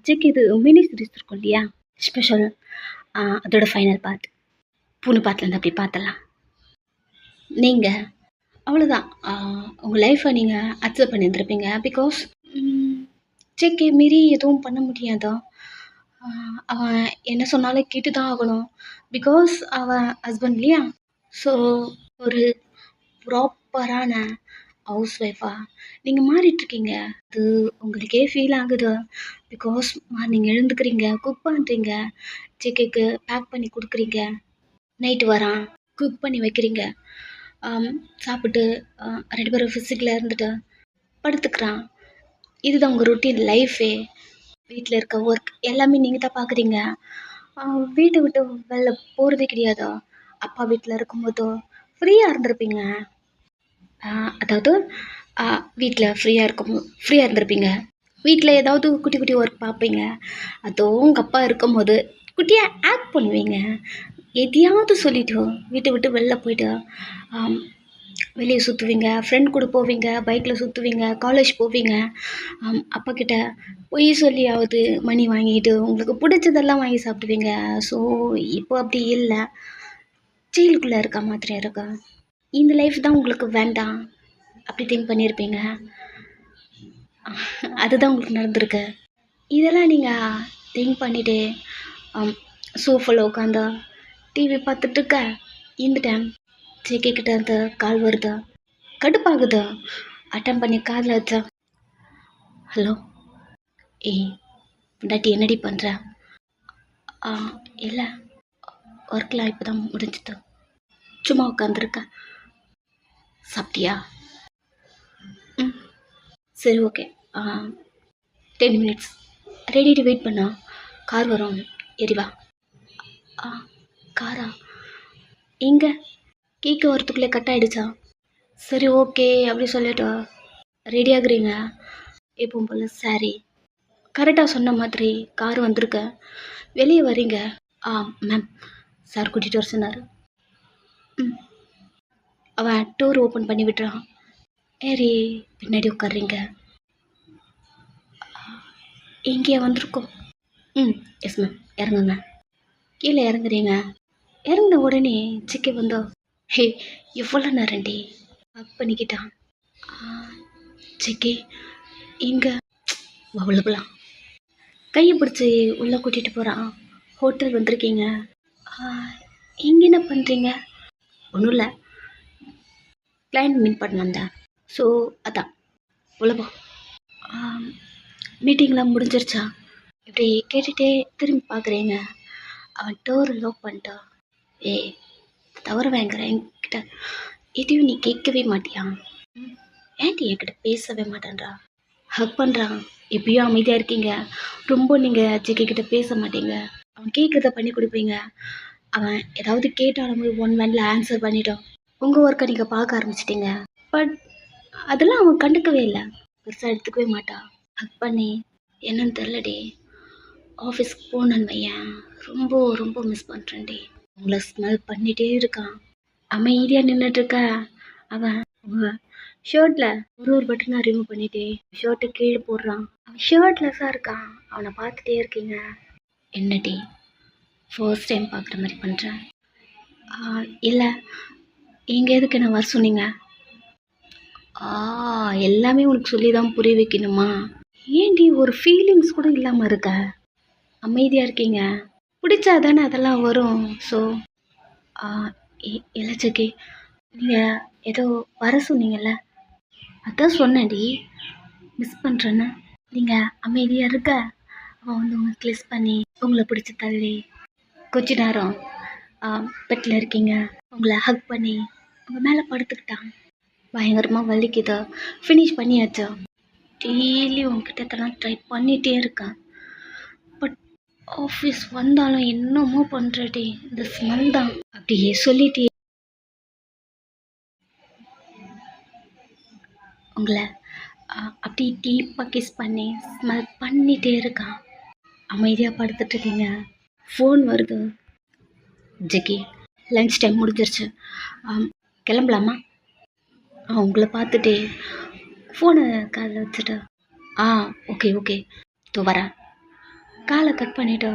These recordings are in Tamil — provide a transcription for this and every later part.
ஜெக் இது மினி சீரிஸ் இருக்கும் இல்லையா, ஸ்பெஷல், அதோட ஃபைனல் பார்ட் பூனை பார்ட்லேருந்து அப்படி பார்த்தலாம். நீங்கள் அவ்வளோதான், உங்கள் லைஃப்பை நீங்கள் அக்செப்ட் பண்ணியிருந்துருப்பீங்க. பிகாஸ் ஜெக்கை மீறி எதுவும் பண்ண முடியாதா? அவன் என்ன சொன்னாலும் கேட்டு தான் ஆகணும். பிகாஸ் அவன் ஹஸ்பண்ட் இல்லையா. ஸோ ஒரு ப்ராப்பரான ஹவுஸ் ஒய்ஃபாக நீங்கள் மாறிட்டுருக்கீங்க. அது உங்களுக்கே ஃபீல் ஆகுது. பிகாஸ் மார்னிங் எழுந்துக்கிறீங்க, குக் பண்ணுறீங்க, ஜெக்குக்கு பேக் பண்ணி கொடுக்குறீங்க, நைட்டு வரான் குக் பண்ணி வைக்கிறீங்க, சாப்பிட்டு 2 பேரும் ஃபிசிக்கலாக இருந்துட்டு படுத்துக்கிறான். இதுதான் உங்கள் ரொட்டீன் லைஃபே. வீட்டில் இருக்க ஒர்க் எல்லாமே நீங்கள் தான் பார்க்குறீங்க. வீட்டை விட்டு வெளில போகிறதே கிடையாதோ. அப்பா வீட்டில் இருக்கும்போதோ ஃப்ரீயாக இருந்திருப்பீங்க. அதாவது வீட்டில் ஃப்ரீயாக இருந்திருப்பீங்க. வீட்டில் ஏதாவது குட்டி குட்டி ஒர்க் பார்ப்பீங்க. அதுவும் உங்கள் அப்பா இருக்கும்போது குட்டியாக ஆக்ட் பண்ணுவீங்க. எதையாவது சொல்லிவிட்டு வீட்டை விட்டு வெளில போய்ட்டு வெளியே சுற்றுவீங்க, ஃப்ரெண்ட் கூட போவீங்க, பைக்கில் சுற்றுவீங்க, காலேஜ் போவீங்க. அப்பா கிட்ட பொய் சொல்லியாவது மணி வாங்கிட்டு உங்களுக்கு பிடிச்சதெல்லாம் வாங்கி சாப்பிடுவீங்க. ஸோ இப்போ அப்படி இல்லை, ஜெயிலுக்குள்ளே இருக்க மாதிரி இருக்கு. இந்த லைஃப் தான் உங்களுக்கு வேண்டாம் அப்படி திங்க் பண்ணியிருப்பீங்க. அதுதான் உங்களுக்கு நடந்திருக்கு. இதெல்லாம் நீங்கள் திங்க் பண்ணிவிட்டு சோஃபாவில் உட்காந்து டிவி பார்த்துட்டு இருக்க இந்த டைம் ஜெக்கிட்ட இருந்து கால் வருது. கடுப்பாகுது. அட்டன் பண்ணி காதில் வச்சா, ஹலோ, ஏய் பொண்டாட்டி என்னடி பண்ணுற? இல்லை, ஒர்க்லாம் இப்போ தான் முடிஞ்சுது, சும்மா உட்காந்துருக்கேன். சாப்பிட்டியா? சரி, ஓகே, 10 மினிட்ஸ் ரெடிட்டு வெயிட் பண்ணா, கார் வரும், எரிவா. காரா? எங்கே? கேட்க வரத்துக்குள்ளே கட் ஆகிடுச்சா? சரி, ஓகே அப்படி சொல்லிட்டு ரெடி ஆகுறீங்க. எப்பவும் போல் சாரி, கரெக்டாக சொன்ன மாதிரி கார் வந்திருக்க, வெளியே வரீங்க. மேம், சார் கூட்டிகிட்டு வர சொன்னார். அவன் டோர் ஓப்பன் பண்ணி விட்டுறான். ஏறி பின்னாடி உட்காடுறீங்க. எங்கேயா வந்திருக்கோம்? எஸ் மேம், இறங்குங்க. கீழே இறங்குறீங்க. இறங்கின உடனே சிக்கி வந்தோ, ஹே எவ்வளோ நேரண்டி ஹக் பண்ணிக்கிட்டான். சிக்கி இங்கே அவ்வளோலாம் கையை பிடிச்சி உள்ளே கூட்டிகிட்டு போகிறான். ஹோட்டல் வந்திருக்கீங்க. இங்கே என்ன பண்ணுறீங்க? ஒன்றும் இல்லை, கிளைண்ட் மீட் பண்ண வந்தேன். ஸோ அதான் உள்ள. மீட்டிங்லாம் முடிஞ்சிருச்சா? இப்படி கேட்டுகிட்டே திரும்பி பார்க்குறீங்க. அவன் டோர் லாக் பண்ணிட்டான். ஏய் தவறு வாங்குற என்கிட்ட எதையும் நீ கேட்கவே மாட்டியா? ஏன்டி என்கிட்ட பேசவே மாட்டேன்றா? ஹக் பண்ணுறான். எப்பயும் அமைதியாக இருக்கீங்க. ரொம்ப நீங்கள் ஜிக்கிட்ட பேச மாட்டீங்க. அவன் கேட்குறத பண்ணி கொடுப்பீங்க. அவன் ஏதாவது கேட்டாலும் 1 minute ஆன்சர் பண்ணிட்டோம். உங்கள் ஒர்க்கை நீங்கள் பார்க்க ஆரம்பிச்சிட்டிங்க. பட் அதெல்லாம் அவன் கண்டுக்கவே இல்லை, பெருசாக எடுத்துக்கவே மாட்டான். ஹக் பண்ணி என்னன்னு தெரிலடி, ஆஃபீஸ்க்கு போனேன்னு வையன், ரொம்ப ரொம்ப மிஸ் பண்ணுறேன்டி. உங்களை ஸ்மெல் பண்ணிகிட்டே இருக்கான். அமைதியாக நின்றுட்டுருக்க. அவன் உங்கள் ஷர்ட்டில் ஒரு பட்டனாக ரிமூவ் பண்ணிகிட்டே ஷர்ட்டை கீழே போடுறான். அவன் ஷர்ட்லெஸ்ஸாக இருக்கான். அவனை பார்த்துட்டே இருக்கீங்க. என்னடி ஃபர்ஸ்ட் டைம் பார்க்குற மாதிரி பண்ணுறேன்? இல்லை, எங்கே எதுக்கு என்ன வர சொன்னீங்க? எல்லாமே உனக்கு சொல்லி தான் புரிய வைக்கணுமா? ஏன்டி ஒரு ஃபீலிங்ஸ் கூட இல்லாமல் இருக்க? அமைதியாக இருக்கீங்க. பிடிச்சா தானே அதெல்லாம் வரும். ஸோ இல்லை ஜக்கி, நீங்கள் ஏதோ வர சொன்னீங்கல்ல, அதான் சொன்னேன்டி, மிஸ் பண்ணுறேன்னு. நீங்கள் அமைதியாக இருக்க. அவன் வந்து உங்களை கிளிஸ் பண்ணி உங்களை பிடிச்சி தள்ளி கொஞ்ச நேரம் பெட்டில் இருக்கீங்க. உங்களை ஹக் பண்ணி உங்கள் மேலே படுத்துக்கிட்டான். பயங்கரமாக வலிக்குதா? ஃபினிஷ் பண்ணியாச்சா? டெய்லி உங்ககிட்ட இதெல்லாம் ட்ரை பண்ணிகிட்டே இருக்கேன். பட் ஆஃபீஸ் வந்தாலும் என்னமோ பண்ணுறடி, இந்த ஸ்மெல் தான். அப்படியே சொல்லிட்டே உங்களை அப்படியே டீப்பாக கிஸ் பண்ணி ஸ்மெல் பண்ணிகிட்டே இருக்கான். அமைதியாக படுத்துட்ருக்கீங்க. ஃபோன் வருது. ஜெக்கி, லன்ச் டைம் முடிஞ்சிருச்சு, கிளம்பலாமா? உங்களை பார்த்துட்டே ஃபோனை காதில் வச்சுட்டு ஓகே ஓகே தோ வரேன். காலை கட் பண்ணிவிட்டு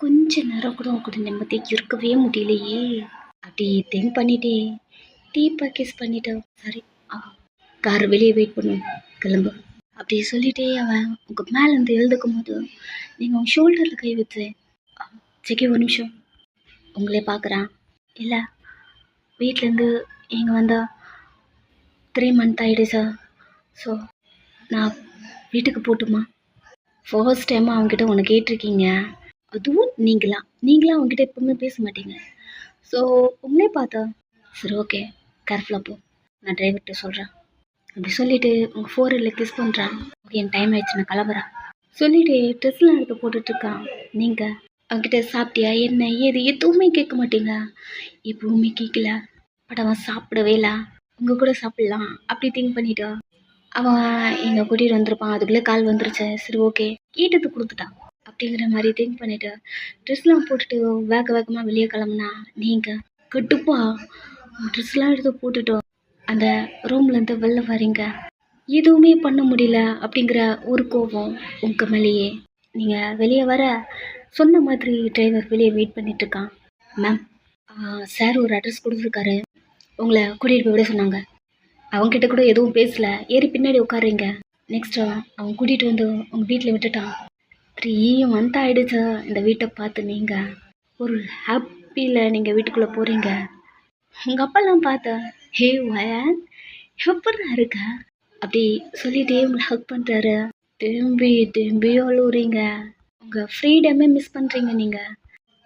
கொஞ்ச நேரம் கூட உன் கூட நிம்மதியாக இருக்கவே முடியலையே அப்படி திங்க் பண்ணிட்டே டீப்பாக கிஸ் பண்ணிட்டு சரி கார் வெளியே வெயிட் பண்ணும் கிளம்பு அப்படி சொல்லிட்டே அவன் உங்கள் மேலேருந்து எழுதுக்கும் போது நீங்கள் உங்கள் ஷோல்டரில் கை வச்சு செக்கி ஒரு நிமிஷம் உங்களே பார்க்குறான். இல்லை வீட்டிலேருந்து இங்கே வந்தால் 3 மந்த் ஆகிடுச்சா, ஸோ நான் வீட்டுக்கு போட்டுமா? ஃபர்ஸ்ட் டைம் அவங்ககிட்ட ஒன்று கேட்டிருக்கீங்க, அதுவும் நீங்களாம் அவங்ககிட்ட எப்பவுமே பேச மாட்டீங்க. ஸோ உங்களே பார்த்தா சரி ஓகே கேர்ஃபுல்லாக போ, நான் டிரைவர்கிட்ட சொல்கிறேன் அப்படி சொல்லிவிட்டு உங்கள் ஃபோரில் கிஸ் பண்ணுறான். ஓகே என் டைம் ஆயிடுச்சு நான் கிளம்புறேன் சொல்லிவிட்டு ட்ரெஸ்லாம் எடுத்து போட்டுட்ருக்கான். நீங்கள் அவங்ககிட்ட சாப்பிட்டியா என்ன ஏது எதுவுமே கேட்க மாட்டீங்க, எப்பவுமே கேட்கல. பட் அவன் சாப்பிடவே இல்லை. உங்கள் கூட சாப்பிட்லாம் அப்படி திங்க் பண்ணிவிட்டு அவன் எங்கள் கூட்டிகிட்டு வந்திருப்பான். அதுக்குள்ளே கால் வந்துருச்சு. சரி ஓகே கேட்டது கொடுத்துட்டான் அப்படிங்கிற மாதிரி திங்க் பண்ணிவிட்டு ட்ரெஸ்லாம் போட்டுட்டு வேகமாக வெளியே கிளம்புனா. நீங்கள் கட்டுப்பா ட்ரெஸ்லாம் எடுத்து போட்டுட்டு அந்த ரூம்லேருந்து வெளில வரீங்க. எதுவுமே பண்ண முடியல அப்படிங்கிற ஒரு கோபம் உங்கள் மேலேயே. நீங்கள் வெளியே வர சொன்ன மாதிரி டிரைவர் வெளியே வெயிட் பண்ணிகிட்ருக்கான். மேம் சார் ஒரு அட்ரஸ் கொடுத்துருக்காரு, உங்களை கூட்டிகிட்டு போய் விட சொன்னாங்க. அவங்ககிட்ட கூட எதுவும் பேசல, ஏறி பின்னாடி உட்காருங்க. நெக்ஸ்ட் அவன் கூட்டிகிட்டு வந்து உங்கள் வீட்டில் விட்டுட்டான். 3 மந்த் ஆகிடுச்சு இந்த வீட்டை பார்த்து. நீங்கள் ஒரு ஹாப்பியில் நீங்கள் வீட்டுக்குள்ளே போகிறீங்க. உங்கள் அப்பெல்லாம் பார்த்தா ஹே வயன் எப்படி இருக்க அப்படி சொல்லிகிட்டே உங்களை ஹக் பண்ணுறாரு. திரும்பி அழுவுறீங்க. உங்கள் ஃப்ரீடமே மிஸ் பண்ணுறீங்க. நீங்கள்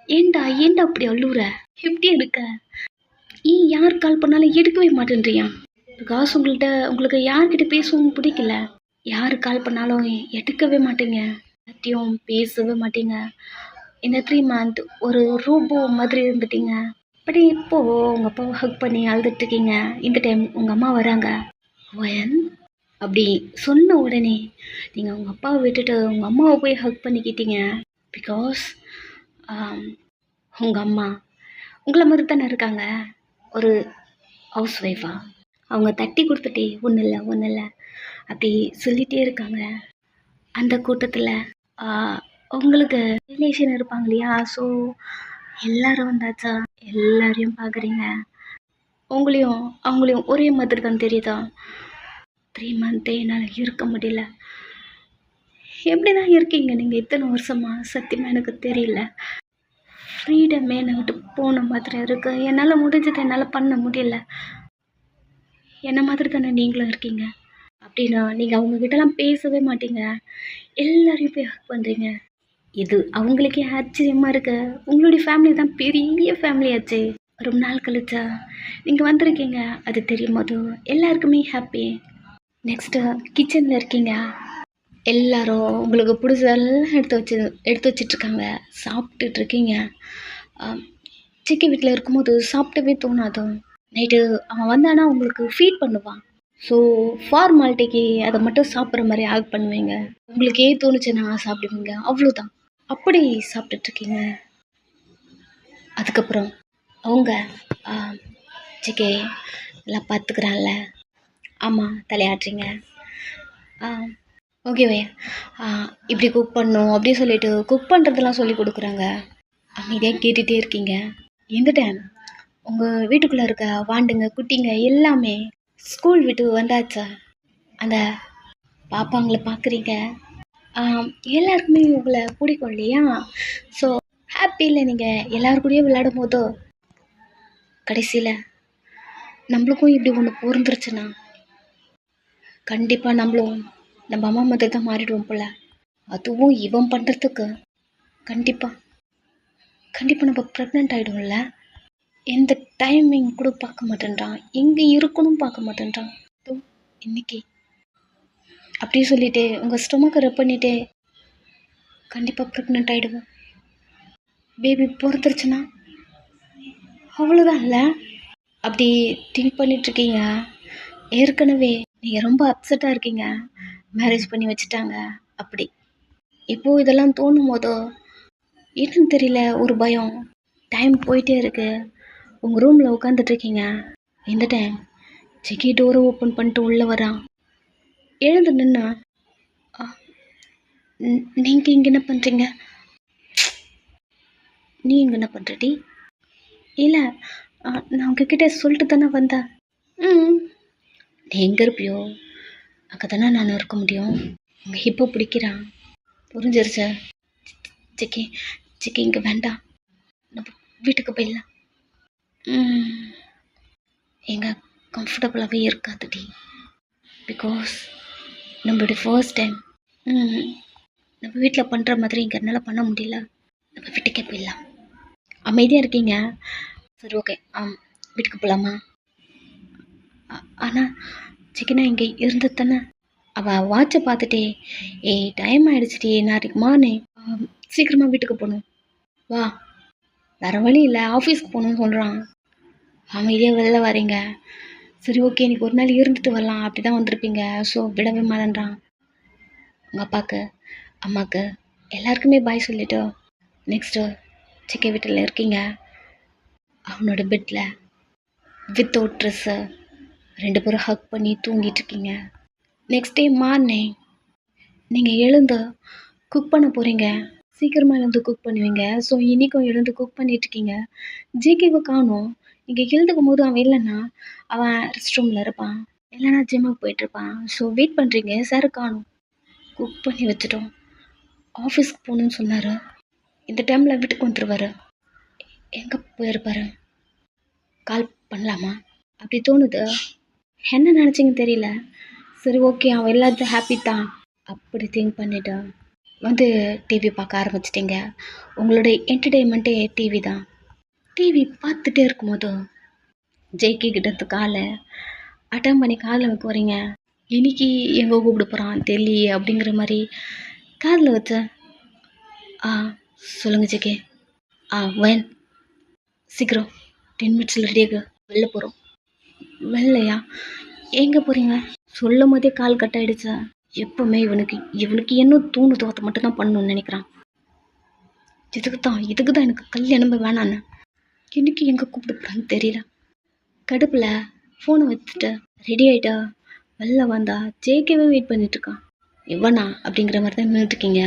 ஏண்டா அப்படி அழுவுற, எப்படி இருக்க? யார் கால் பண்ணாலும் எடுக்கவே மாட்டேன்றியா? பிகாஸ் உங்களுக்கு யார்கிட்ட பேசவும் பிடிக்கல. யார் கால் பண்ணாலும் எடுக்கவே மாட்டீங்க, யார்கிட்டையும் பேசவே மாட்டீங்க. இந்த 3 மந்த் ஒரு ரோபோ மாதிரி இருந்துட்டீங்க. பட் இப்போது உங்கள் அப்பாவை ஹக் பண்ணி அழுதுட்ருக்கீங்க. இந்த டைம் உங்கள் அம்மா வராங்க. வயன் அப்படி சொன்ன உடனே நீங்கள் உங்கள் அப்பாவை விட்டுட்டு உங்கள் அம்மாவை போய் ஹக் பண்ணிக்கிட்டீங்க. பிகாஸ் உங்கள் அம்மா உங்களை மாதிரி தானே இருக்காங்க, ஒரு ஹவுஸ் ஒய்ஃபாக. அவங்க தட்டி கொடுத்துட்டே ஒன்றும் இல்லை அப்படி சொல்லிகிட்டே இருக்காங்க. அந்த கூட்டத்தில் உங்களுக்கு ரிலேஷன் இருப்பாங்க இல்லையா, ஸோ எல்லாரும் வந்தாச்சா, எல்லாரையும் பார்க்குறீங்க. அவங்களையும் ஒரே மாதிரி தான் தெரியுதா? 3 மந்த்தே என்னால் இருக்க முடியல. எப்படி தான் இருக்கீங்க நீங்கள் இத்தனை வருஷமா? சத்தியமாக எனக்கு தெரியல. ஃப்ரீடமே என்னை விட்டு போன மாதிரி இருக்கு. என்னால் முடிஞ்சது என்னால் பண்ண முடியல. என்ன மாதிரி தானே நீங்களும் இருக்கீங்க. அப்படின்னா நீங்கள் அவங்கக்கிட்டலாம் பேசவே மாட்டீங்க, எல்லாரையும் போய் ஹக் பண்ணுறீங்க. இது அவங்களுக்கே ஆச்சரியமாக இருக்கு. உங்களுடைய ஃபேமிலி தான் பெரிய ஃபேமிலி ஆச்சு. ரொம்ப நாள் கழிச்சா நீங்கள் வந்திருக்கீங்க, அது தெரியும் போது எல்லாருக்குமே ஹாப்பி. நெக்ஸ்ட்டு கிச்சனில் இருக்கீங்க. எல்லாரும் உங்களுக்கு பிடிச்சதெல்லாம் எடுத்து வச்சிட்ருக்காங்க, சாப்பிட்டுட்ருக்கீங்க. சிக்கி வீட்டில் இருக்கும்போது சாப்பிட்டவே தோணாது. நைட்டு அவன் வந்தானா உங்களுக்கு ஃபீட் பண்ணுவான். ஸோ ஃபார்மாலிட்டிக்கு அதை மட்டும் சாப்பிட்ற மாதிரி ஆக்ட் பண்ணுவீங்க. உங்களுக்கே தோணுச்சுன்னா சாப்பிடுவீங்க, அவ்வளோதான். அப்படி சாப்பிட்டுட்ருக்கீங்க. அதுக்கப்புறம் அவங்க சிக்கே எல்லாம் பார்த்துக்கிறான்ல, ஆமாம் தலையாட்டுறீங்க. ஓகேவே இப்படி குக் பண்ணணும் அப்படின்னு சொல்லிட்டு குக் பண்ணுறதெல்லாம் சொல்லி கொடுக்குறாங்க. அமைதியாக கேட்டுகிட்டே இருக்கீங்க. இந்த டைம் உங்கள் வீட்டுக்குள்ளே இருக்க வாண்டுங்க குட்டிங்க எல்லாமே ஸ்கூல் விட்டு வந்தாச்சா, அந்த பாப்பாங்களை பார்க்குறீங்க. எல்லாருக்குமே உங்களை பிடிக்கும் இல்லையா? ஸோ ஹாப்பியில் நீங்கள் எல்லாருக்கூடயும் விளையாடும் போதோ கடைசியில் நம்மளுக்கும் இப்படி ஒன்று பிறந்துருச்சுன்னா கண்டிப்பாக நம்மளும் நம்ம அம்மா மாதிரி தான் மாறிடுவோம் போல். அதுவும் இவன் பண்ணுறதுக்கு கண்டிப்பாக நம்ம ப்ரெக்னென்ட் ஆகிடும்ல. எந்த டைமிங் கூட பார்க்க மாட்டேன்றான், எங்கே இருக்கணும் பார்க்க மாட்டேன்றான். இன்னைக்கு அப்படி சொல்லிட்டு உங்கள் ஸ்டொமக்கை ரப் பண்ணிவிட்டு கண்டிப்பாக ப்ரெக்னென்ட் ஆகிடுவோம். பேபி பிறந்துருச்சுன்னா அவ்வளோதான் இல்லை? அப்படி திங்க் பண்ணிகிட்ருக்கீங்க. ஏற்கனவே நீங்கள் ரொம்ப அப்செட்டாக இருக்கீங்க, மேரேஜ் பண்ணி வச்சுட்டாங்க அப்படி. இப்போது இதெல்லாம் தோணும் போதோ என்னன்னு தெரியல, ஒரு பயம். டைம் போயிட்டே இருக்கு. உங்கள் ரூமில் உட்காந்துட்ருக்கீங்க. இந்த டைம் செக்கி டோரை ஓப்பன் பண்ணிட்டு உள்ளே வரான். எழுந்து நின்னா நீங்கள் இங்கே என்ன பண்ணுறீங்க? நீ இங்கே என்ன பண்ணுறடி? இல்லை, நான் உங்ககிட்ட சொல்லிட்டு தானே வந்தேன். ம் நீ எங்கே இருப்பியோ அங்கே தானே நான் இருக்க முடியும். உங்கள் ஹிப்போ பிடிக்கிறான். புரிஞ்சிருச்சா? சிக்கி சிக்கி இங்கே வேண்டாம், நம்ம வீட்டுக்கு போயிடலாம். எங்க கம்ஃபர்டபுளாகவே இருக்காதுடி. பிகாஸ் நம்மளுடைய ஃபர்ஸ்ட் டைம். நம்ம வீட்டில் பண்ணுற மாதிரி இங்கே என்னால் பண்ண முடியல. நம்ம வீட்டுக்கே போயிடலாம். அமைதியாக இருக்கீங்க. சரி, ஓகே. வீட்டுக்கு போகலாமா? ஆனால் சிக்கனா இங்கே இருந்தது தானே. அவள் வாட்சை பார்த்துட்டே, ஏய் டைம் ஆகிடுச்சிடி, நாளைக்கு மார்னிங் சீக்கிரமாக வீட்டுக்கு போகணும், வா. வேறு வழி இல்லை, ஆஃபீஸ்க்கு போகணுன்னு சொல்கிறான். அமைதியாக வெளில வரீங்க. சரி, ஓகே, இன்றைக்கி ஒரு நாள் இருந்துட்டு வரலாம், அப்படி தான் வந்திருப்பீங்க. ஸோ விடவே மாட்டேன்றான். உங்கள் அப்பாவுக்கு, அம்மாவுக்கு எல்லாருக்குமே பாய் சொல்லிவிட்டு நெக்ஸ்ட்டு சிக்கி வீட்டில் இருக்கீங்க. அவனோட பெட்டில் வித்தவுட் ட்ரெஸ்ஸு 2 பேரும் ஹக் பண்ணி தூங்கிட்டு இருக்கீங்க. நெக்ஸ்ட் டே மார்னிங் நீங்கள் எழுந்து குக் பண்ண போகிறீங்க. சீக்கிரமாக எழுந்து குக் பண்ணுவீங்க. ஸோ இன்றைக்கும் எழுந்து குக் பண்ணிகிட்ருக்கீங்க. ஜேகேவை காணும். நீங்கள் எழுதுக்கும் போது அவன் இல்லைன்னா அவன் ரெஸ்ட் ரூமில் இருப்பான், இல்லைன்னா ஜிம்முக்கு போயிட்டுருப்பான். ஸோ வெயிட் பண்ணுறீங்க, சார் காணும். குக் பண்ணி வச்சுட்டோம். ஆஃபீஸ்க்கு போகணுன்னு சொன்னார். இந்த டைமில் வீட்டுக்கு வந்துடுவார். எங்கே போயிருப்பார்? கால் பண்ணலாமா அப்படி தோணுது. என்ன நினச்சிங்கன்னு தெரியல. சரி, ஓகே, அவன் எல்லாத்தையும் ஹாப்பி தான் அப்படி திங்க் பண்ணிவிட்டு வந்து டிவி பார்க்க ஆரம்பிச்சிட்டிங்க. உங்களோட என்டர்டெயின்மெண்ட்டே டிவி தான். டிவி பார்த்துட்டே இருக்கும்போது ஜேகே கிட்ட காலை அட்டன் பண்ணி காதில் வைக்க வரீங்க. இன்னைக்கு எங்கே கூப்பிட போகிறான் தெரியலையே அப்படிங்கிற மாதிரி காதில் வச்ச. சொல்லுங்கள் ஜேகே. வேன் சீக்கிரம் 10 மினிட்ஸில் ரெடியாக வெளில போகிறோம். வெளிலையா? எங்கே போகிறீங்க? சொல்லும் போதே கால் கட் ஆகிடுச்சா? எப்போவுமே இவனுக்கு என்ன தோணுதோ அதை மட்டும் தான் பண்ணணும்னு நினைக்கிறான். இதுக்கு தான் எனக்கு கல்யாணமே வேணான்னு. இன்னைக்கு எங்கே கூப்பிட போகிறான்னு தெரியல. கடுப்பில் ஃபோனை வச்சுட்டு ரெடி ஆகிட்டா வெளில வந்தா ஜேகேவே வெயிட் பண்ணிட்டுருக்கான். எவனா அப்படிங்கிற மாதிரி தான் நின்றுட்டுருக்கீங்க.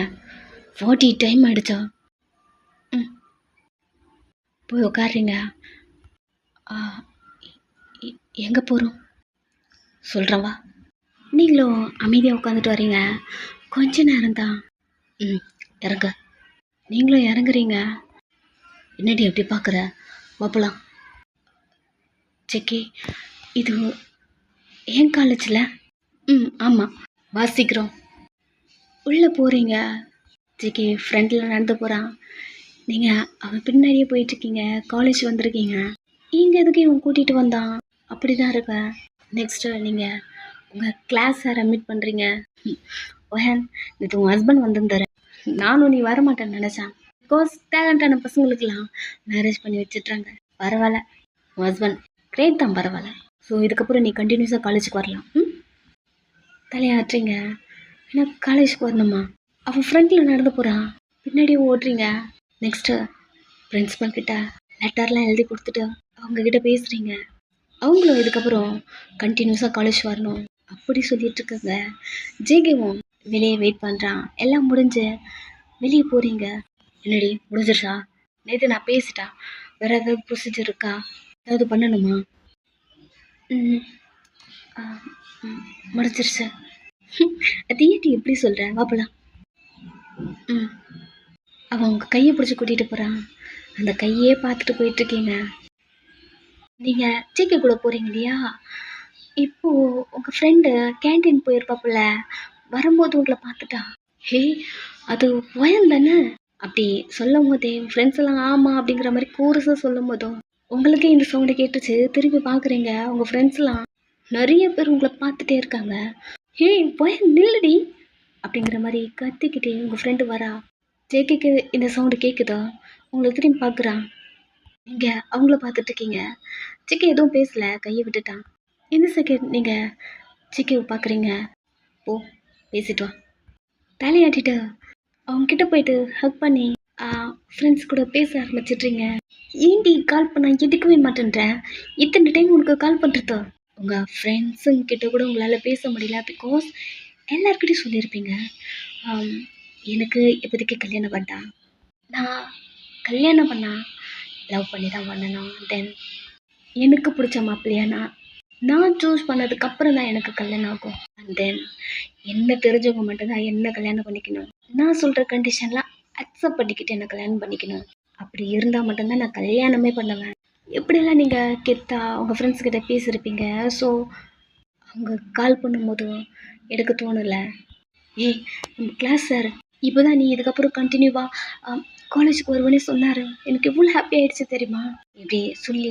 40 டைம் ஆகிடுச்சா? போய் உட்காடுறீங்க. எங்கே போகிறோம் சொல்கிறவா? நீங்களும் அமைதியாக உட்காந்துட்டு வரீங்க. கொஞ்ச நேரம் தான். இறங்க. நீங்களும் இறங்குறீங்க. என்னடி எப்படி பார்க்குற? வாப்பலாம். செக்கி, இது ஏன் காலேஜில்? ஆமாம், வாசிக்கிறோம். உள்ளே போகிறீங்க. செக்கி ஃப்ரெண்டில் நடந்து போகிறான். நீங்கள் அவன் பின்னாடியே போயிட்டுருக்கீங்க. காலேஜ் வந்திருக்கீங்க. இங்கே எதுக்கு இவன் கூட்டிகிட்டு வந்தான்? அப்படி தான் இருக்க. நெக்ஸ்ட்டு நீங்கள் உங்கள் கிளாஸ் சாரை மீட் பண்ணுறீங்க. ஓஹன், இது உங்கள் ஹஸ்பண்ட் வந்திருந்தாரு. நானும் நீ வரமாட்டேன்னு நினச்சேன். பிகாஸ் டேலண்டான பசங்களுக்கெல்லாம் மேரேஜ் பண்ணி வச்சிட்றாங்க. பரவாயில்ல, உன் ஹஸ்பண்ட் கிரேட் தான், பரவாயில்ல. ஸோ இதுக்கப்புறம் நீ கண்டினியூஸாக காலேஜுக்கு வரலாம். தலையாட்டுறீங்க. ஏன்னா காலேஜுக்கு வரணுமா? அவன் ஃப்ரெண்டில் நடந்து போகிறான், பின்னாடியே ஓடுறீங்க. நெக்ஸ்ட்டு பிரின்ஸிபல் கிட்ட லெட்டர்லாம் எழுதி கொடுத்துட்டு அவங்கக்கிட்ட பேசுகிறீங்க. அவங்களும் இதுக்கப்புறம் கண்டினியூஸாக காலேஜ் வரணும் அப்படி சொல்லிட்டு இருக்காங்க. ஜேகேவும் வெளியே வெயிட் பண்ணுறான். எல்லாம் முடிஞ்சு வெளியே போகிறீங்க. என்னடி முடிஞ்சிருச்சா? நேற்று நான் பேசிட்டேன். வேறு ஏதாவது ப்ரொசீஜர் இருக்கா? ஏதாவது பண்ணணுமா? முடிஞ்சிருச்சு. அது ஏன்டி எப்படி சொல்கிறேன்? வாப்பலாம். அவன் உங்கள் கையை பிடிச்சி கூட்டிகிட்டு போகிறான். அந்த கையே பார்த்துட்டு போயிட்டுருக்கீங்க. நீங்கள் ஜேகே கூட போகிறீங்க இல்லையா? இப்போது உங்கள் ஃப்ரெண்டு கேன்டீன் போயிருப்பாப்புல, வரும்போது உங்களை பார்த்துட்டா. ஹே, அது வயல் தானே? அப்படி சொல்லும் போதே ஃப்ரெண்ட்ஸ் எல்லாம் ஆமாம் அப்படிங்கிற மாதிரி கோரஸாக சொல்லும் போதும் உங்களுக்கே இந்த சவுண்டை கேட்டுச்சு. திரும்பி பார்க்குறீங்க. உங்கள் ஃப்ரெண்ட்ஸ்லாம் நிறைய பேர் உங்களை பார்த்துட்டே இருக்காங்க. ஹே, வயல் நில்லடி அப்படிங்கிற மாதிரி கத்திக்கிட்டே உங்கள் ஃப்ரெண்டு வரா. ஜேகேக்கு இந்த சவுண்டு கேட்குதா? உங்களை திரும்பி பார்க்குறான். நீங்கள் அவங்கள பார்த்துட்ருக்கீங்க. ஜேகே எதுவும் பேசலை, கையை விட்டுட்டான். இந்த செகண்ட் நீங்கள் ஜேகேவை பார்க்குறீங்க. போ, பேசிட்டு வா. தலையாட்டிட்டு அவங்கக்கிட்ட போயிட்டு ஹக் பண்ணி ஃப்ரெண்ட்ஸ் கூட பேச ஆரம்பிச்சிட்றீங்க. ஏன்டி கால் பண்ண எதுக்கவே மாட்டேன்றேன்? இத்தனை டைம் உனக்கு கால் பண்ணுறது. உங்கள் ஃப்ரெண்ட்ஸுங்கிட்ட கூட உங்களால் பேச முடியல. பிகாஸ் எல்லாருக்கிட்டையும் சொல்லியிருப்பீங்க. எனக்கு இப்போதைக்கு கல்யாணம் வேண்டாம். நான் கல்யாணம் பண்ணா லவ் பண்ணி தான் பண்ணணும். தென் எனக்கு பிடிச்ச மாப்பிள்ளையா நான் சூஸ் பண்ணதுக்கப்புறம் தான் எனக்கு கல்யாணம் ஆகும். அண்ட் தென் என்ன தெரிஞ்சவங்க மட்டும்தான் என்ன கல்யாணம் பண்ணிக்கணும். நான் சொல்கிற கண்டிஷன்லாம் அக்செப்ட் பண்ணிக்கிட்டு என்ன கல்யாணம் பண்ணிக்கணும். அப்படி இருந்தால் மட்டும்தான் நான் கல்யாணமே பண்ணுவேன். எப்படியெல்லாம் நீங்கள் கெத்தா உங்கள் ஃப்ரெண்ட்ஸ் கிட்ட பேசியிருப்பீங்க. ஸோ அவங்க கால் பண்ணும்போது எடுக்க தோணல. ஏய் நம்ம கிளாஸ் சார் இப்போ தான் நீ இதுக்கப்புறம் கண்டினியூவாக காலேஜுக்கு வருவேன்னு சொன்னார். எனக்கு எவ்வளோ ஹாப்பி ஆகிடுச்சு தெரியுமா. இப்படி சொல்லி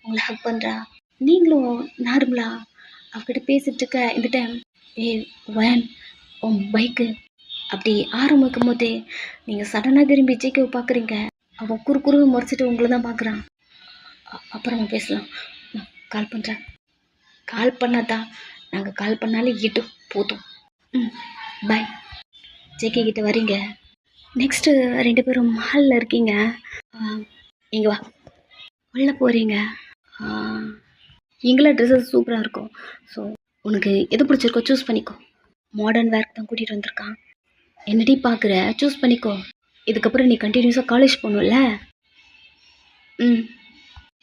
உங்களை ஹக் பண்ணுறா. நீங்களும் நார்மலாக அவகிட்ட பேசிகிட்டு இருக்க இந்த டைம் ஏய் வேன் உன் பைக்கு அப்படி ஆரம்பிக்கும் போதே நீங்கள் சடனாக திரும்பி ஜேகேவை பார்க்குறீங்க. அவன் குறுன்னு முறைச்சிட்டு உங்களை தான் பார்க்குறான். அப்புறமா பேசலாம். நான் கால் பண்ணுறேன். கால் பண்ணாதான் நாங்கள் கால் பண்ணாலே இட்டும் போதும். பாய். ஜேகே கிட்ட வரீங்க. நெக்ஸ்ட்டு 2 பேரும் மாலில் இருக்கீங்க. இங்கே வா. உள்ளே போகிறீங்க. இங்கெல்லாம் ட்ரெஸ்ஸஸ் சூப்பராக இருக்கும். ஸோ உனக்கு எது பிடிச்சிருக்கோ சூஸ் பண்ணிக்கோ. மாடர்ன் வேர்க்கு தான் கூட்டிகிட்டு வந்திருக்கான். என்னடி பார்க்குற, சூஸ் பண்ணிக்கோ. இதுக்கப்புறம் நீ கண்டினியூஸாக காலேஜ் போகணும்ல.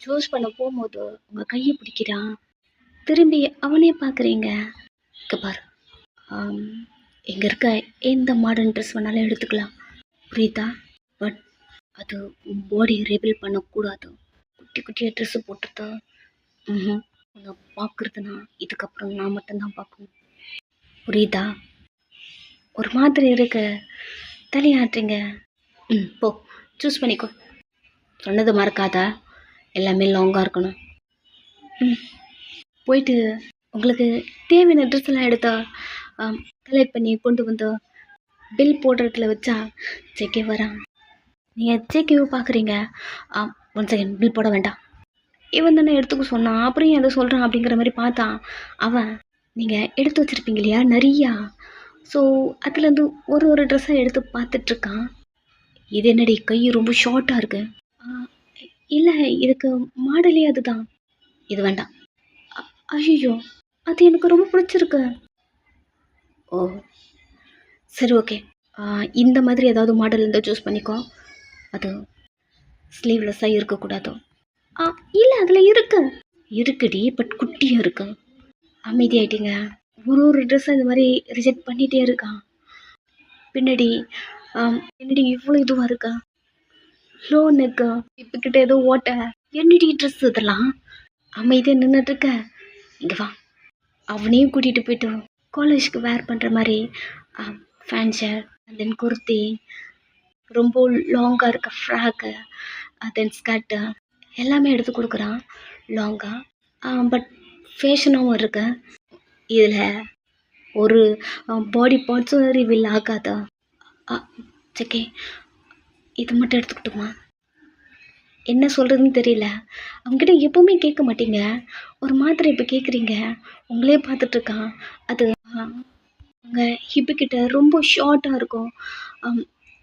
சூஸ் பண்ண போகும்போது உங்கள் கையை பிடிக்கிறான். திரும்பி அவனே பார்க்குறீங்க. இங்கே பாரு, இங்கே இருக்க எந்த மாடர்ன் ட்ரெஸ் வேணாலும் எடுத்துக்கலாம், புரியுதா? பட் அது பாடி ரெபில் பண்ணக்கூடாது. குட்டி குட்டியாக ட்ரெஸ்ஸு போட்டுட்டு உன்னை பார்க்குறதுனா இதுக்கப்புறம் நான் மட்டும்தான் பார்க்கணும், புரியுதா? ஒரு மாதிரி இருக்கு, தலையாட்டுறீங்க. போ, சூஸ் பண்ணிக்கோ. சொன்னது மறக்காதா, எல்லாமே லாங்காக இருக்கணும். போயிட்டு உங்களுக்கு தேவையான ட்ரெஸ் எல்லாம் எடுத்தா கலெக்ட் பண்ணி கொண்டு வந்து பில் போடுறதுல வச்சா ஜேகே வரான். நீங்கள் ஜேகேவை பார்க்குறீங்க. 1 செகண்ட், பில் போட வேண்டாம். இவன் தானே எடுத்துக்க சொன்னான், அப்புறம் ஏன் அதை சொல்கிறான் அப்படிங்கிற மாதிரி பார்த்தான். அவன் நீங்கள் எடுத்து வச்சுருப்பீங்க இல்லையா நிறையா. ஸோ அதுலேருந்து ஒரு ட்ரெஸ்ஸை எடுத்து பார்த்துட்ருக்கான். இது என்னடி கை ரொம்ப ஷார்ட்டாக இருக்கு. இல்லை, இதுக்கு மாடலே அதுதான். இது வேண்டாம். ஐயோ, அது எனக்கு ரொம்ப பிடிச்சிருக்கு. ஓ சரி, ஓகே. இந்த மாதிரி ஏதாவது மாடல் இருந்தால் சூஸ் பண்ணிக்கோ. அது ஸ்லீவ்லெஸ்ஸாக இருக்கக்கூடாது. இல்லை, அதில் இருக்குடி, பட் குட்டியாக இருக்கு. அமைதியாயிட்டீங்க. ஒரு ட்ரெஸ்ஸை இந்த மாதிரி ரிஜெக்ட் பண்ணிகிட்டே இருக்கான். பின்னாடி இவ்வளோ இதுவாக இருக்கா, லோ நெக்கு, இப்போ கிட்ட ஏதோ ஓட்ட. என்னடி ட்ரெஸ் இதெல்லாம்? அமைதியாக நின்றுட்டுருக்க. இங்கே வா. அவனையும் கூட்டிகிட்டு போய்ட்டு காலேஜுக்கு வேர் பண்ணுற மாதிரி ஃபேன் ஷர்ட், தென் குர்த்தி, ரொம்ப லாங்காக இருக்க ஃப்ராக்கு, தென் ஸ்கர்ட்டு எல்லாமே எடுத்து கொடுக்குறான் லாங்காக. பட் ஃபேஷனாகவும் இருக்கு. இதில் ஒரு பாடி பார்ட்ஸும் ரிவீல் ஆகாதா? ஜேகே, இது மட்டும் எடுத்துக்கிட்டுமா? என்ன சொல்கிறதுன்னு தெரியல. அவங்ககிட்ட எப்போவுமே கேட்க மாட்டீங்க, ஒரு மாத்திரை இப்போ கேட்குறீங்க. உங்களே பார்த்துட்ருக்கான். அது உங்கள் ஹிப்புக்கிட்ட ரொம்ப ஷார்ட்டாக இருக்கும்.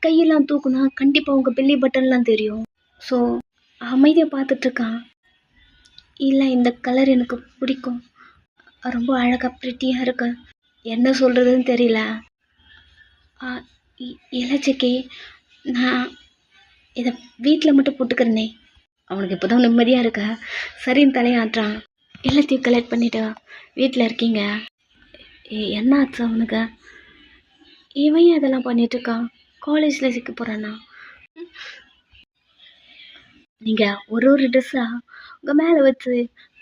கையெல்லாம் தூக்குனா கண்டிப்பாக உங்கள் பெல்லி பட்டன்லாம் தெரியும். ஸோ அமைதியாக பார்த்துட்ருக்கான். இல்லை, இந்த கலர் எனக்கு பிடிக்கும், ரொம்ப அழகாக ப்ரிட்டியாக இருக்கு. என்ன சொல்கிறதுன்னு தெரியல. இல்லை ஜேகே, நான் இதை வீட்டில் மட்டும் போட்டுக்கிறேனே. அவனுக்கு இப்போ தான் நிம்மதியாக இருக்க. சரின்னு தலையாட்டுறான். எல்லாத்தையும் கலெக்ட் பண்ணிவிட்டு வீட்டில் இருக்கீங்க. என்ன ஆச்சு அவனுக்கு? இவன் அதெல்லாம் பண்ணிகிட்ருக்கான். காலேஜில் சிக்க போகிறானா? நீங்கள் ஒரு ட்ரெஸ்ஸாக உங்கள் மேலே வச்சு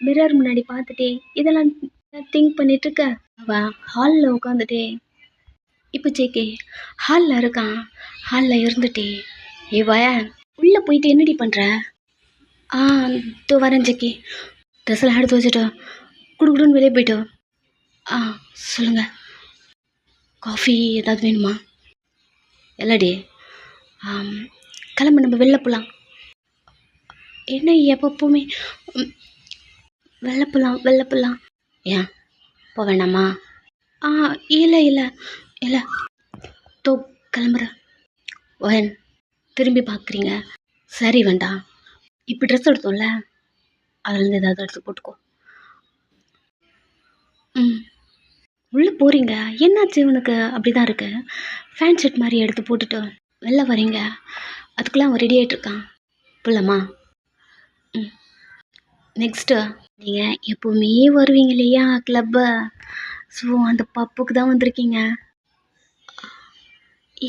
மிரர் முன்னாடி பார்த்துட்டே இதெல்லாம் திங்க் பண்ணிகிட்ருக்க. அவன் ஹாலில் உட்காந்துட்டே இப்போ ஜேகே ஹாலில் இருக்கான். ஹாலில் இருந்துட்டே வயன் உள்ளே போயிட்டு என்னடி பண்ணுற? தோ வரேன் ஜேகே. ட்ரெஸ்ஸெல்லாம் எடுத்து வச்சுட்டு குடுக்குடுன்னு வெளியே போயிட்டு. சொல்லுங்கள். காஃபி ஏதாவது வேணுமா? இல்லடி, கிளம்பு, நம்ம வெளில போகலாம். என்ன எப்போவுமே வெளில போகலாம். ஏன் போக வேண்டாமா? இல்லை தோ கிளம்புறேன். ஓன் திரும்பி பார்க்குறீங்க. சரி வேண்டாம், இப்போ ட்ரெஸ் எடுத்தோம்ல, அதுலேருந்து ஏதாவது எடுத்து போட்டுக்கோ. உள்ளே போகிறீங்க, என்னாச்சு இவனுக்கு அப்படி தான் இருக்கு. ஃபேன் ஷர்ட் மாதிரி எடுத்து போட்டுட்டு வெளில வரீங்க, அதுக்குள்ளே அவன் ரெடி ஆகிட்டுருக்கான். போலாமா? ம். நெக்ஸ்ட்டு நீங்கள் எப்போவுமே வருவீங்க இல்லையா கிளப்பு, ஸோ அந்த பப்புக்கு தான் வந்திருக்கீங்க.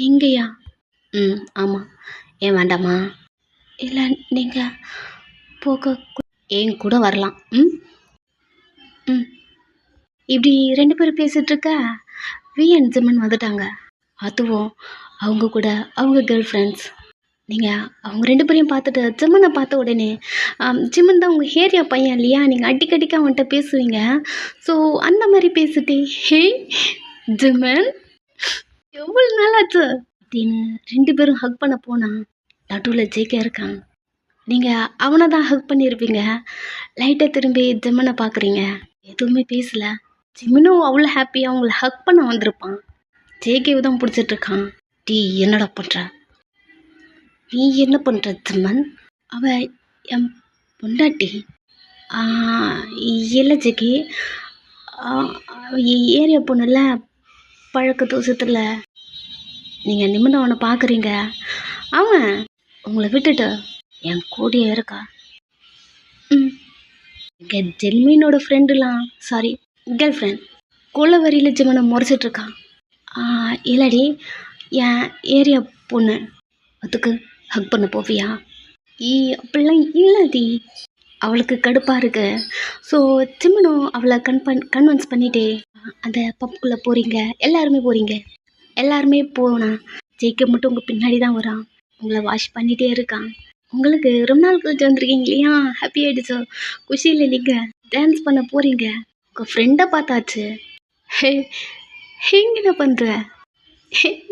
எங்கேயா? ம், ஆமாம். ஏன் வேண்டாமா? இல்லை, நீங்கள் போக என் கூட வரலாம். ம் ம். இப்படி 2 பேரும் பேசிகிட்ருக்க வி அண்ட் ஜிமன் வந்துட்டாங்க. அதுவும் அவங்க கூட அவங்க கேர்ள் ஃப்ரெண்ட்ஸ். நீங்கள் அவங்க 2 பேரையும் பார்த்துட்டு ஜிம்மனை பார்த்த உடனே ஜிம்மன் தான் உங்கள் ஏரியா பையன் இல்லையா, நீங்கள் அடிக்கடிக்க அவன்கிட்ட பேசுவீங்க. ஸோ அந்த மாதிரி பேசிட்டு ஹே ஜிம்மன் எவ்வளோ நாளாச்சு அப்படின்னு 2 பேரும் ஹக் பண்ண போனால் நடுவில் ஜேகே இருக்கான். நீங்கள் அவனை தான் ஹக் பண்ணியிருப்பீங்க. லைட்டாக திரும்பி ஜிம்மனை பார்க்குறீங்க, எதுவுமே பேசலை. ஜிம்மனும் அவ்வளோ ஹாப்பியாக அவங்கள ஹக் பண்ண வந்திருப்பான். ஜேகேவை தான் பிடிச்சிட்ருக்கான். டீ என்னடா பண்ணுற, நீ என்ன பண்ணுற ஜிம்மன்? அவள் என் பொண்டாட்டி. இல்லை ஜேகே, ஏரியா பொண்ணுல பழக்க தோசத்தில் நீங்கள் நிமிர்ந்து அவனை பார்க்குறீங்க, அவன் உங்களை விட்டுட்டு என் கூடயே இருக்கா. ம். எங்கள் ஜெல்மீனோட ஃப்ரெண்டுலாம், சாரி கேர்ள் ஃப்ரெண்ட், கொலவரியில் ஜிம்மனை முறைச்சிட்ருக்கான். இல்லடி, என் ஏரியா பொண்ணு, அதுக்கு ஹக் பண்ண போவியா? அப்படிலாம் இல்லடி, அவளுக்கு கடுப்பாக இருக்கு. ஸோ ஜிம்மனும் அவளை கன்வின்ஸ் பண்ணிட்டே அந்த பப்புக்குள்ளே போகிறீங்க, எல்லாருமே போனா ஜெயிக்க மட்டும் உங்கள் பின்னாடி தான் வரான், உங்களை வாஷ் பண்ணிகிட்டே இருக்கான். உங்களுக்கு ரொம்ப நாள் கழிச்சு வந்திருக்கீங்க இல்லையா, ஹாப்பி ஆகிடுச்சோ, குஷியில் நீங்கள் டான்ஸ் பண்ண போகிறீங்க. உங்கள் ஃப்ரெண்டை பார்த்தாச்சு. ஹே ஹேங்க என்ன பண்ணுற,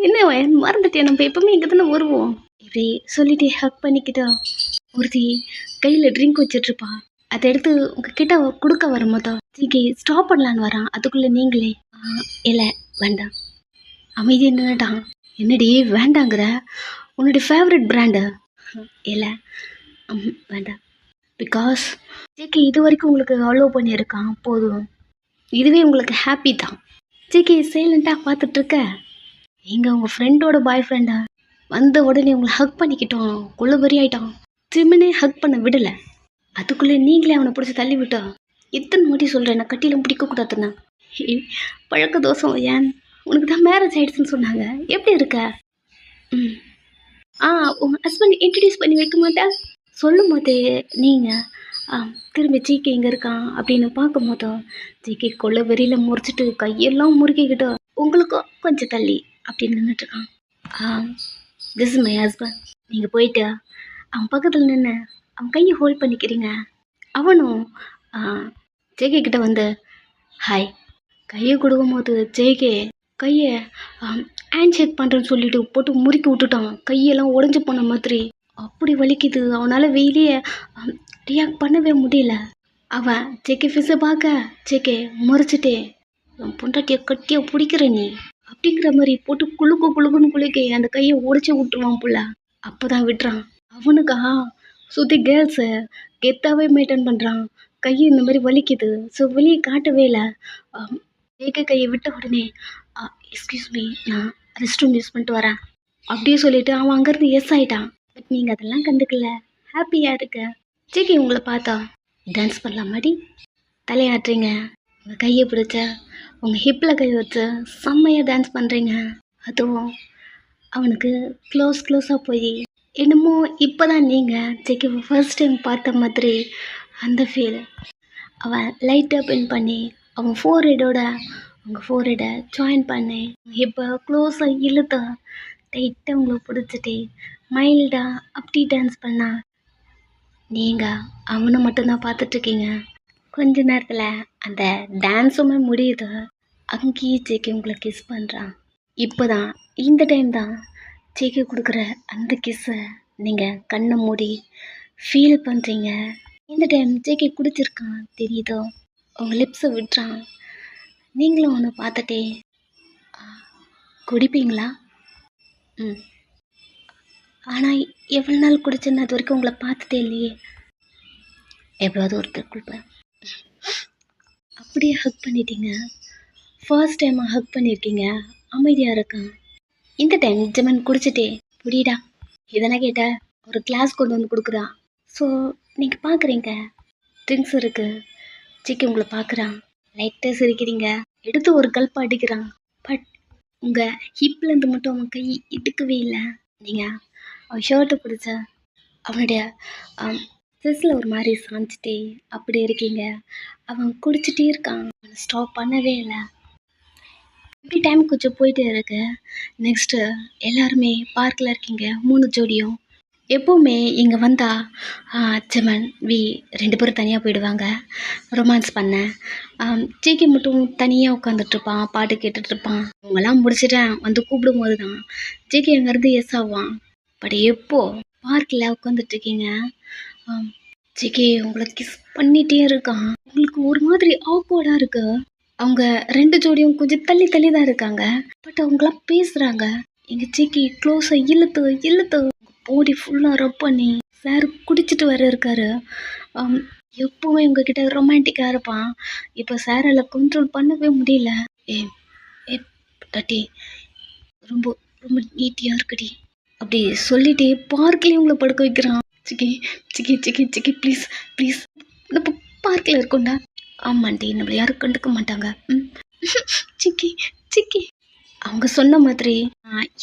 என்ன மறந்துட்டேன், நம்ம எப்பவுமே இங்கே தானே வருவோம். இப்படி சொல்லிட்டு ஹக் பண்ணிக்கிட்டா ஒருத்தி கையில் ட்ரிங்க் வச்சிட்ருப்பா. அதை எடுத்து உங்ககிட்ட கொடுக்க வரும்போது ஜிகே ஸ்டாப் பண்ணலான்னு வரான். அதுக்குள்ளே நீங்களே இல்லை வேண்டாம், அமைதி நின்றுட்டான். என்னடி வேண்டாங்கிற, உன்னுடைய ஃபேவரட் பிராண்டு? இல்லை வேண்டாம், பிகாஸ் ஜேகே இது வரைக்கும் உங்களுக்கு அலோவ் பண்ணியிருக்கான், போதும், இதுவே உங்களுக்கு ஹாப்பி தான். ஜேகே சைலண்ட்டாக பார்த்துட்ருக்க, எங்கள் உங்கள் ஃப்ரெண்டோட பாய் ஃப்ரெண்டா வந்த உடனே உங்களை ஹக் பண்ணிக்கிட்டோம், கொள்ளுபறி ஆகிட்டான். ஜிம்மனே ஹக் பண்ண விடலை, அதுக்குள்ளே நீங்களே அவனை பிடிச்சி தள்ளி விட்டோம். எத்தனை வாட்டி சொல்கிறேன், நான் கட்டிலும் பிடிக்கக்கூடாதுன்னு. பழக்க தோசம், ஏன் உனக்கு தான் மேரேஜ் ஆகிடுச்சுன்னு சொன்னாங்க, எப்படி இருக்க? ம். உங்கள் ஹஸ்பண்ட் இன்ட்ரடியூஸ் பண்ணி வைக்க மாட்டேன் சொல்லும் போதே நீங்கள் திரும்பி ஜிகே எங்கே இருக்கான் அப்படின்னு பார்க்கும் போதும் ஜிகே கொள்ள வெறியில் முறிச்சிட்டு கையெல்லாம் முறுக்கிக்கிட்டு உங்களுக்கும் கொஞ்சம் தள்ளி அப்படின்னு நின்றுட்டுருக்கான். This is my husband. நீங்கள் போயிட்டு அவன் பக்கத்தில் நின்று அவன் கையை ஹோல்ட் பண்ணிக்கிறீங்க. அவனும் ஜேகே கிட்ட வந்து ஹாய் கையை கொடுக்கும் போது ஜேகே கையை ஹேண்ட் ஷேக் பண்ணுறேன்னு சொல்லிட்டு போட்டு முறுக்கி விட்டுட்டான். கையெல்லாம் உடஞ்சி போன மாதிரி அப்படி வலிக்குது. அவனால் வெயிலே ரியாக்ட் பண்ணவே முடியல. அவன் ஜேகே ஃபிஸை பார்க்க ஜேகே முறைச்சிட்டே என் பொண்டாட்டியை கட்டியை பிடிக்கிற நீ அப்படிங்கிற மாதிரி போட்டு குளுக்குன்னு குளிக்க அந்த கையை உடச்சி விட்டுருவான் புள்ள. அப்போ தான் விட்டுறான். அவனுக்கா சுற்றி கேர்ள்ஸை கெத்தாவே மெயின்டைன் பண்ணுறான். கையை இந்த மாதிரி வலிக்குது, ஸோ வெளியே காட்டவே இல்லை. ஜேகே கையை விட்ட உடனே எக்ஸ்கியூஸ் மீ, நான் ரெஸ்ட் ரூம் யூஸ் பண்ணிட்டு வரேன் அப்படியே சொல்லிட்டு அவன் அங்கேருந்து எஸ் ஆகிட்டான். பட் நீங்கள் அதெல்லாம் கண்டுக்கல, ஹாப்பியாக இருக்க. ஜேகே உங்களை பார்த்தா டான்ஸ் பண்ணலாமாடி, தலையாட்டுறீங்க, உங்கள் கையை பிடிச்ச உங்கள் ஹிப்பில் கை வச்சு செம்மையாக டான்ஸ் பண்ணுறீங்க. அதுவும் அவனுக்கு க்ளோஸாக போய் என்னமோ இப்போ தான் நீங்கள் ஜேகே ஃபர்ஸ்ட் டைம் பார்த்த மாதிரி அந்த ஃபீல். அவன் லைட்டாக பின் பண்ணி அவன் ஃபோர்ஹெடோட உங்கள் ஃபோர்ஹெடை ஜாயின் பண்ணி இப்போ க்ளோஸாக இழுத்தா டைட்டாக உங்களை பிடிச்சிட்டு மைல்டாக அப்படி டான்ஸ் பண்ணா நீங்கள் அவனை மட்டும்தான் பார்த்துட்ருக்கீங்க. கொஞ்ச நேரத்தில் அந்த டான்ஸுமே முடியுது. அங்கேயே ஜேகே உங்களை கிஸ் பண்ணுறான். இப்போ தான் இந்த டைம் தான் ஜேகே கொடுக்குற அந்த கிஸ்ஸை நீங்கள் கண்ணை மூடி ஃபீல் பண்ணுறீங்க. இந்த டைம் ஜேகே குடிச்சிருக்கான் தெரியுதோ, உங்கள் லிப்ஸை விட்டுறான். நீங்களும் அவனை பார்த்துட்டே குடிப்பீங்களா? ம். ஆனால் எவ்வளோ நாள் குடிச்சேன்னு அது வரைக்கும் உங்களை பார்த்துட்டே இல்லையே, எப்போயாவது ஒருத்தர் குடிப்பேன். அப்படியே ஹக் பண்ணிட்டீங்க. ஃபர்ஸ்ட் டைம் ஹக் பண்ணியிருக்கீங்க, அமைதியாக இருக்கான். இந்த டைம் ஜெமன் குடிச்சிட்டே புரியுடா இதனை கேட்ட ஒரு கிளாஸ் கொண்டு வந்து கொடுக்குறான். ஸோ நீங்கள் பார்க்குறீங்க ட்ரிங்க்ஸ் இருக்கு. சிக்கி உங்களை பார்க்குறான், லைட்டாக சிரிக்கிறீங்க, எடுத்து ஒரு கல்ப்பு அடிக்கிறான். பட் உங்கள் ஹிப்லேருந்து மட்டும் அவன் கை எடுக்கவே இல்லை. நீங்கள் அவன் ஷர்ட்டை பிடிச்ச அவனுடைய ட்ரெஸ்ஸில் ஒரு மாதிரி சாஞ்சிட்டே அப்படி இருக்கீங்க. அவன் குடிச்சிட்டே இருக்கான், அவனை ஸ்டாப் பண்ணவே இல்லை. இப்படி டைம் கொஞ்சம் போயிட்டே இருக்கு. நெக்ஸ்ட்டு எல்லாருமே பார்க்கில் இருக்கீங்க, 3 ஜோடியும். எப்போவுமே இங்கே வந்தால் ஜெமன் வி 2 பேரும் தனியாக போயிடுவாங்க ரொமான்ஸ் பண்ண. ஜேகே மட்டும் தனியாக உட்காந்துட்ருப்பான், பாட்டு கேட்டுட்ருப்பான். அவங்கெல்லாம் முடிச்சிட்டேன் வந்து கூப்பிடும் போது தான் ஜேகே அங்கேருந்து எஸ் ஆவான். பட் எப்போ பார்க்கில் உட்காந்துட்ருக்கீங்க, ஜேகே உங்களை கிஸ் பண்ணிகிட்டே இருக்கான். உங்களுக்கு ஒரு மாதிரி ஆக்வர்டாக இருக்கு. அவங்க 2 ஜோடியும் கொஞ்சம் தள்ளி தள்ளி தான் இருக்காங்க. பட் அவங்களாம் பேசுகிறாங்க. எங்கள் ஜேகே க்ளோஸாக இழுத்து பாடி ஃபுல்லாக ரப் பண்ணி சார் குடிச்சிட்டு வர இருக்காரு. எப்போவுமே உங்ககிட்ட ரொமான்டிக்காக இருப்பான். இப்போ சாரால் கண்ட்ரோல் பண்ணவே முடியல. ஏ ஏ டாட்டி ரொம்ப ரொம்ப நீட்டியாக இருக்குடி அப்படி சொல்லிட்டு பார்க்லேயும் உங்களை படுக்க வைக்கிறான். சிக்கி சிக்கி சிக்கி சிக்கி ப்ளீஸ் ப்ளீஸ் நம்ம பார்க்கில் இருக்கோண்டா. ஆமாண்டி நம்மளை யாரும் கண்டுக்க மாட்டாங்க. சிக்கி சிக்கி அவங்க சொன்ன மாதிரி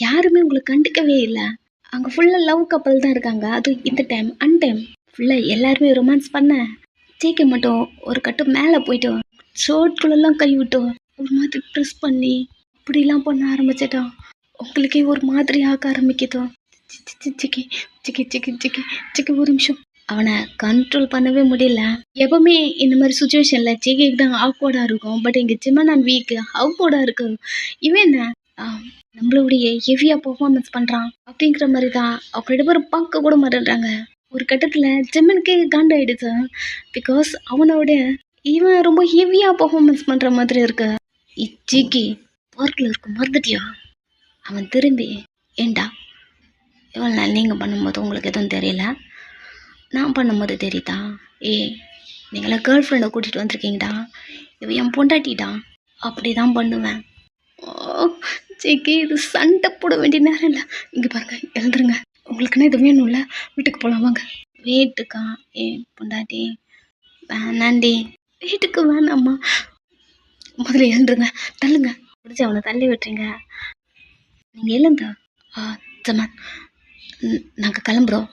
யாருமே உங்களை கண்டுக்கவே இல்லை. அங்கே ஃபுல்லாக லவ் கப்பல் தான் இருக்காங்க. அது இந்த டைம் அன்டைம் ஃபுல்லாக எல்லாருமே ரொமான்ஸ் பண்ண ஜேகே மட்டும் ஒரு கட்டு மேலே போயிட்டு ஷர்ட்குள்ளெல்லாம் கை விட்டோம் ஒரு மாதிரி ப்ரெஸ் பண்ணி அப்படிலாம் பண்ண ஆரம்பிச்சிட்டான். உங்களுக்கே ஒரு மாதிரி ஆக ஆரம்பிக்குதோ. சிக்கி சிக்கி சிக்கி சிக்கி சிக்கி ஒரு நிமிஷம். அவனை கண்ட்ரோல் பண்ணவே முடியல. எப்பவுமே இந்த மாதிரி சுச்சுவேஷனில் ஜேகேக்கு தான் ஆக்வர்டாக இருக்கும். பட் இங்கே ஜெமன் அண்ட் வீக்கு ஆக்வர்டாக இருக்கு. இவன் என்ன நம்மளுடைய ஹெவியாக பெர்ஃபார்மன்ஸ் பண்ணுறான் அப்படிங்கிற மாதிரி தான் அவங்க 2 பேரும் பார்க்க கூட மாட்டேன்றாங்க. ஒரு கட்டத்தில் ஜெமனுக்கே காண்டாயிடுச்சு. பிகாஸ் அவனோட இவன் ரொம்ப ஹெவியாக பெர்ஃபார்மன்ஸ் பண்ணுற மாதிரி இருக்கு. ஜேகே பார்க்கில் இருக்கும் மறந்துட்டியா? அவன் திரும்பி ஏண்டா இவ்வளோ நாள் நீங்கள் பண்ணும்போது உங்களுக்கு எதுவும் தெரியல, நான் பண்ணும்போது தெரியுதா? நீங்களாம் கேர்ள் ஃப்ரெண்டை கூட்டிகிட்டு வந்திருக்கீங்கடா, இவன் என் பொண்டாட்டிடா, அப்படி தான் பண்ணுவேன். ஜேகே இது சண்டை போட வேண்டிய நேரம் இல்லை. இங்கே பாருங்க எழுந்துருங்க, உங்களுக்குன்னா இது வேணும்ல, வீட்டுக்கு போகலாம் வாங்க. வீட்டுக்கா? பொண்டாட்டி வேணாண்டி. வீட்டுக்கு வேணாம்மா, முதல்ல எழுந்துருங்க, தள்ளுங்க, பிடிச்சி அவனை தள்ளி விட்டுறீங்க. நீங்கள் எழுந்தா ஜமான் நாங்கள் கிளம்புறோம்,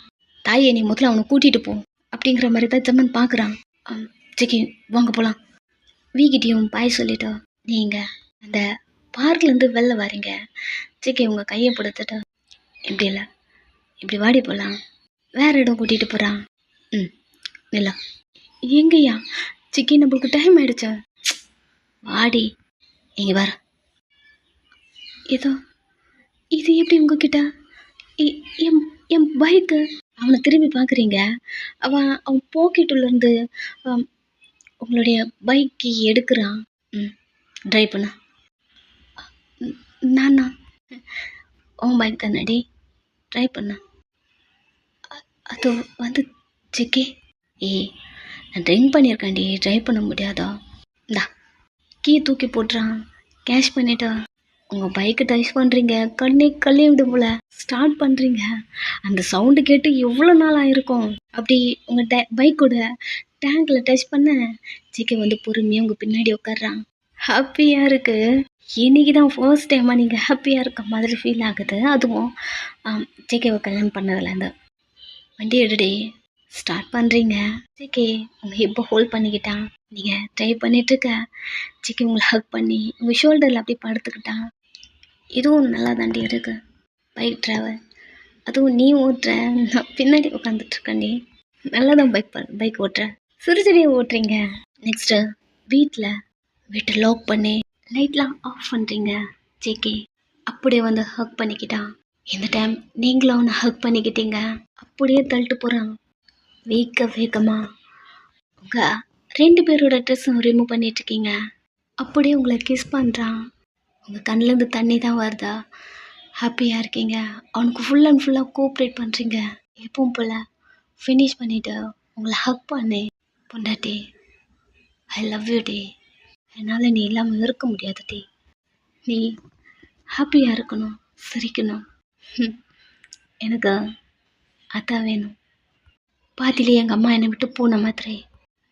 தாயை நீ முதல்ல அவனை கூட்டிகிட்டு போ அப்படிங்கிற மாதிரி தான் ஜமன் பார்க்குறான். ஜேகே வாங்க போகலாம். வீக்கிட்டையும் பாய் சொல்லிட்டோ நீங்கள் அந்த பார்க்லேருந்து வெளில வரீங்க. ஜேகே உங்கள் கையை பிடிச்சிட்டு இப்படி இல்லை இப்படி வாடி போகலாம், வேறு இடம் கூட்டிகிட்டு போகிறான். இல்லை எங்கய்யா? ஜேகே நம்மளுக்கு டைம் ஆகிடுச்சா, வாடி இங்கே வர. இது எப்படி உங்ககிட்ட என் பைக்கு? அவனை திரும்பி பார்க்குறீங்க. அவன் பாக்கெட்டுலேருந்து உங்களுடைய பைக்கு எடுக்கிறான். ட்ரைவ் பண்ண. நானா? உன் பைக் தானடி, ட்ரைவ் பண்ண. அது வந்து ஜேகே நான் ட்ரிங்க் பண்ணியிருக்கேன்டி, ட்ரைவ் பண்ண முடியாதா? இந்தா கீ தூக்கி போட்டுறான், கேஷ் பண்ணிட்டா. உங்கள் பைக்கை டச் பண்ணுறீங்க, கல்லே விடும் போல் ஸ்டார்ட் பண்ணுறீங்க. அந்த சவுண்டு கேட்டு எவ்வளோ நாள் ஆகிருக்கும். அப்படி உங்கள் பைக்கோட டேங்கில் டச் பண்ண ஜேகே வந்து பொறுமையாக உங்கள் பின்னாடி உட்காடுறான். ஹாப்பியாக இருக்குது. இன்றைக்கி தான் ஃபர்ஸ்ட் டைமாக நீங்கள் ஹாப்பியாக இருக்க மாதிரி ஃபீல் ஆகுது. அதுவும் ஜேகேவை கல்யாணம் பண்ணதுலேருந்து. வண்டி எடுடி, ஸ்டார்ட் பண்ணுறீங்க. ஜேகே உங்கள் ஹிப்பை ஹோல்ட் பண்ணிக்கிட்டான். நீங்கள் ட்ரைவ் பண்ணிகிட்ருக்க ஜேகே உங்களை ஹக் பண்ணி உங்கள் ஷோல்டரில் அப்படியே படுத்துக்கிட்டான். இதுவும் நல்லா தாண்டி இருக்குது பைக் ட்ராவல். அதுவும் நீ ஓட்டுற, நான் பின்னாடி உட்காந்துட்ருக்கேன்டி. நல்லா தான் பைக் ஓட்டுற, சிறுசிறியை ஓட்டுறீங்க. நெக்ஸ்ட்டு வீட்டை லாக் பண்ணி லைட்லாம் ஆஃப் பண்ணுறீங்க. ஜேகே அப்படியே வந்து ஹக் பண்ணிக்கிட்டான். இந்த டைம் நீங்களும் அவனை ஹக் பண்ணிக்கிட்டீங்க. அப்படியே தள்ளிட்டு போகிறான். வேகமாக உங்கள் 2 பேரோட ட்ரெஸ்ஸும் ரிமூவ் பண்ணிகிட்ருக்கீங்க. அப்படியே உங்களை கிஸ் பண்ணுறான். உங்கள் கண்ணிலேருந்து தண்ணி தான் வருதா? ஹாப்பியாக இருக்கீங்க. அவனுக்கு ஃபுல் அண்ட் ஃபுல்லாக கோஆப்ரேட் பண்ணுறீங்க. எப்பவும் போல் ஃபினிஷ் பண்ணிவிட்டு உங்களை ஹக் பண்ணி, பொண்டாட்டி ஐ லவ் யூ டி, என்னால் நீ இல்லாமல் இருக்க முடியாது டி. நீ ஹாப்பியாக இருக்கணும், சிரிக்கணும். ம், எனக்கு அதான் வேணும். பாதியிலே எங்கள் அம்மா என்னை விட்டு போன மாதிரி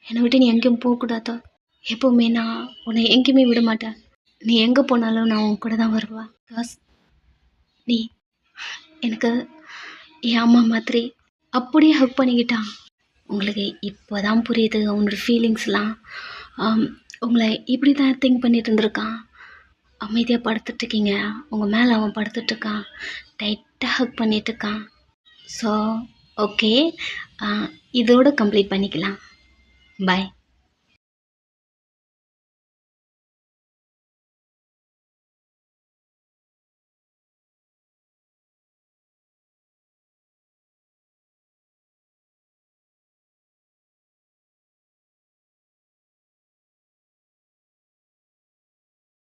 என்னை விட்டு நீ எங்கேயும் போகக்கூடாதோ. எப்போவுமே நான் உன்னை எங்கேயுமே விட மாட்டேன். நீ எங்கே போனாலும் நான் உன் கூட தான் வருவேன். பிகாஸ் நீ எனக்கு என் அம்மா மாதிரி அப்படியே ஹக் பண்ணிக்கிட்டான். உங்களுக்கு இப்போ தான் புரியுது அவனோட ஃபீலிங்ஸ்லாம். உங்களை இப்படி தான் திங்க் பண்ணிட்டு இருந்திருக்கான். அமைதியாக படுத்துட்ருக்கீங்க, உங்கள் மேலே அவன் படுத்துட்ருக்கான், டைட்டாக ஹக் பண்ணிகிட்ருக்கான். ஸோ ஓகே, இதோடு கம்ப்ளீட் பண்ணிக்கலாம். பாய்.